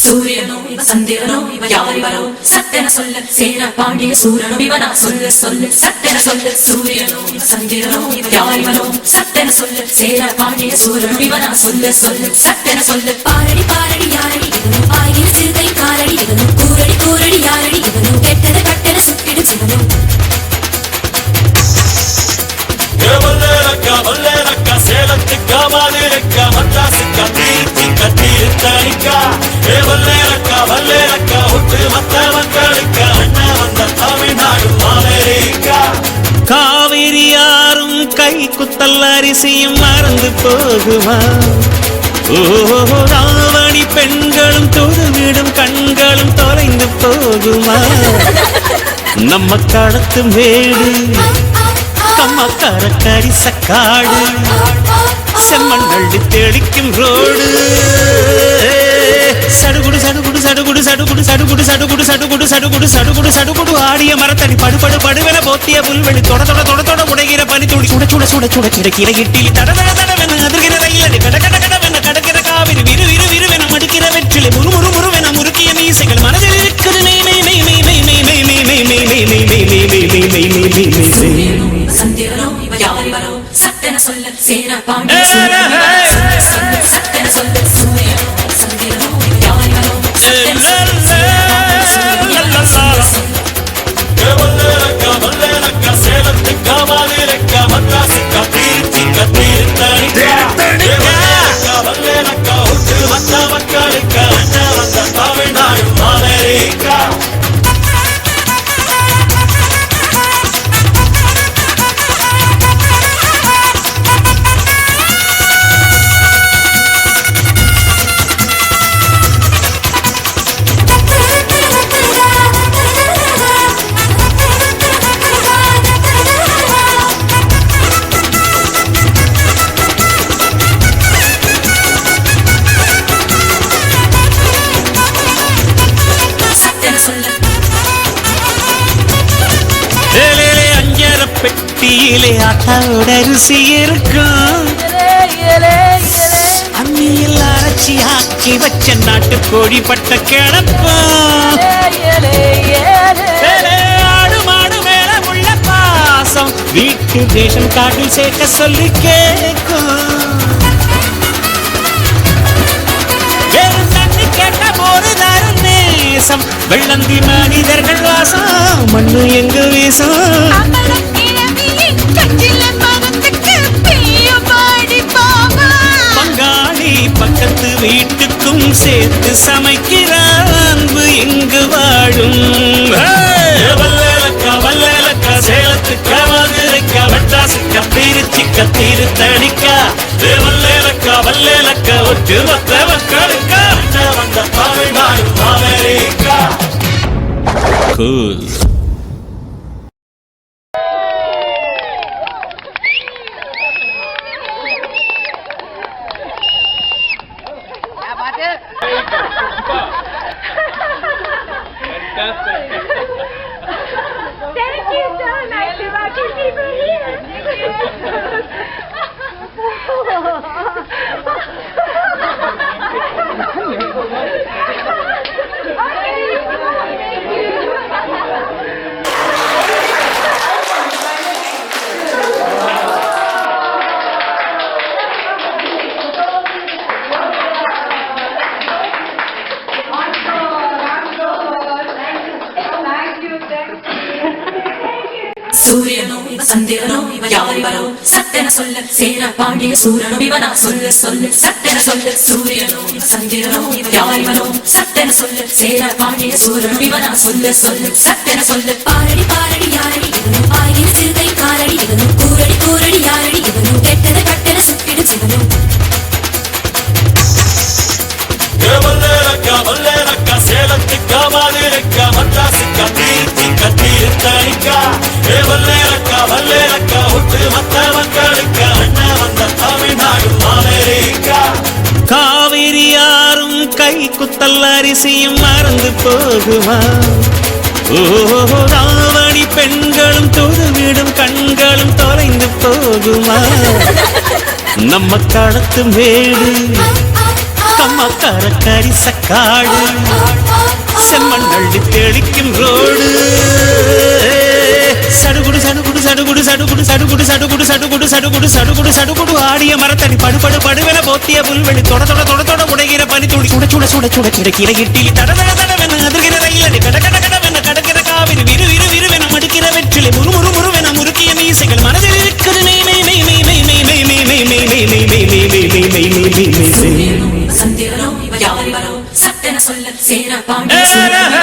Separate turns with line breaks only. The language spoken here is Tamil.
சூரியனோ இவ சந்திரனோ இவ யாரிவரோ சட்டென சொல்ல சேர பாண்டிய சூரனோ இவனா சொல்ல சொல்ல சட்டென சொல்ல சூரியனோ இவ சந்திரனோ இவ யாரிவரோ சட்டென சொல்ல சேர பாண்டிய சூரனோ இவனா சொல்ல சொல்ல சட்டென சொல்ல பாரடி பாரடி யாரடி இவனோ ஆயில் சிறுகை காரடி இவனோ கூரடி கூரடி யாரடி இவனோ கெட்டத கட்டென சுட்டிடு சிவனோ
வல்லேலக்கா சேலத்துக்கா மாதிரிக்கா மத்தாசுக்கா தீர்த்திக்கா தீர்த்தணிக்கா வல்லேலக்கா ஒட்டு மத்த மக்களுக்கா அண்ணா வந்த தமிழ்நாடு அமெரிக்கா
காவிரி யாரும் கை குத்தல் அரிசியும் மறந்து போகுமா ராவணி பெண்களும் தொழுவிடும் கண்களும் தொலைந்து போகுமா நம்ம கடத்து மேடு கம்மக்கார கரிசக்காடு செம்மண் அள்ளி தெளிக்கும் ரோடு சடுகுடு சடுகுடு சடுகுடு சடுகுடு சடுகுடு சடுகுடு சடுகுடு சடுகுடு சடுகுடு சடுகுடு ஆடிய மரத்தடி படுபடு படுவென போத்திய புல்வெளி தொட தொட தொட தொட உடைகிற பனி துளி சுட சுட சுட சுட கிடைக்கிற இட்டிலி தட தட தடவென அதிர்கிற ரயிலடி கட கட கடவென கடக்கிற காவிரி விறு விறு விறுவென மடிக்கிற வெற்றிலை முறு முறு முறுவென முறுக்கிய மீசைகள் மனதில் இருக்குது மெய் மெய் மெய் மெய் மெய் மெய் மெய் மெய் மெய் மெய் மெய் மெய் மெய் மெய் மெய் மெய் மெய்
சூரியனோ இவ சந்திரனோ இவ யாரிவரோ சட்டென சொல்ல சேர பாண்டிய சூரனோ சட்டென சொல்ல சூரியனோ சந்திரனோ இவ யாரிவரோ சட்டென
வல்லேலக்கா சேலத்துக்கா மாதிரிக்கா மத்தாசுக்கா தீர்த்திக்கா தீர்த்தணிக்கா வல்லேலக்கா ஒட்டு மத்த மக்களுக்கா அண்ணா வந்த தமிழ்நாடு அமெரிக்கா
பெட்டியிலே ஆட்டாவோட அரிசி இருக்கும் அம்மியில் அரைச்சி ஆக்கி வச்ச நாட்டு கோழி பட்ட கிடப்போம் ஆடு மாடு மேல உள்ள பாசம் வீட்டு ரேஷன் கார்டில் சேர்க்க சொல்லி கேட்கும் தண்ணி கேட்ட போது தரும் நேசம் வெள்ளந்தி மனிதர்கள் வாசம் மண்ணு எங்கு வீசும் பங்காளி பக்கத்து வீட்டுக்கும் சேர்த்து சமைக்கிற அன்பு எங்கு வாழும்
வல்லேலக்கா சேலத்துக்கா மதுரைக்கா மெட்ராசுக்கா திருச்சிக்கா தீர்த்தணிக்கா வல்லேலக்கா ஒட்டு மொத்த மக்களுக்கா அண்ணா வந்த Tamil Nadu America
Cool.
Thank you so much, lucky people here.
சூரியனோ இவ சந்திரனோ இவ யாரிவரோ சட்டென சொல்ல சேர பாண்டிய சூரனோ இவனா சொல்ல சொல்ல சட்டென சொல்ல சூரியனோ இவ சந்திரனோ இவ யாரிவரோ சட்டென சொல்ல சேர பாண்டிய சூரனோ இவனா சொல்ல சொல்ல சட்டென சொல்ல பாரடி பாரடி யாரடி இவனோ ஆயில் சிறுகை காரடி இவனோ கூரடி கூரடி யாரடி இவனோ கெட்டத கட்டென சுட்டிடு சிவனோ
வல்லேலக்கா சேலத்துக்கா மாதிரிக்கா மத்தாசுக்கா தீர்த்திக்கா தீர்த்தணிக்கா வல்லேலக்கா ஒட்டு மத்த மக்களுக்கா அண்ணா வந்த தமிழ்நாடு அமெரிக்கா
காவிரி யாரும் கை குத்தல் அரிசியும் மறந்து போகுமா ராவணி பெண்களும் தொழுவிடும் கண்களும் தொலைந்து போகுமா நம்ம கடத்து மேடு கம்மக்கார கரிசக்காடு செம்மண் அள்ளி தெளிக்கும் ரோடு சடுகுடு சடுகுடு சடுகுடு சடுகுடு சடுகுடு சடுகுடு சடுகுடு சடுகுடு சடுகுடு சடுகுடு ஆடிய மரத்தடி படுபடு படுவென போத்திய புல்வெளி தொட தொட தொட தொட உடைகிற பனி துளி சுட சுட சுட சுட கிடக்கிற இட்டிலி தட தட தடவென அதிர்கிற ரயிலடி கட கட கடவென கடக்கிற காவிரி விறு விறு விறுவென மடுக்கிற வெற்றிலை முறு முறு முறுவென முறுக்கிய மீசைகள் மனதில் இருக்கிறது மெய் மெய் மெய் மெய் மெய் மெய் மெய் மெய் மெய் மெய் மெய் மெய் மெய் மெய் மெய் மெய் மெய் மெய்
சந்திரனோ இவ யாரிவரோ சட்டென சொல்ல சேர பாண்டிய சூரனோ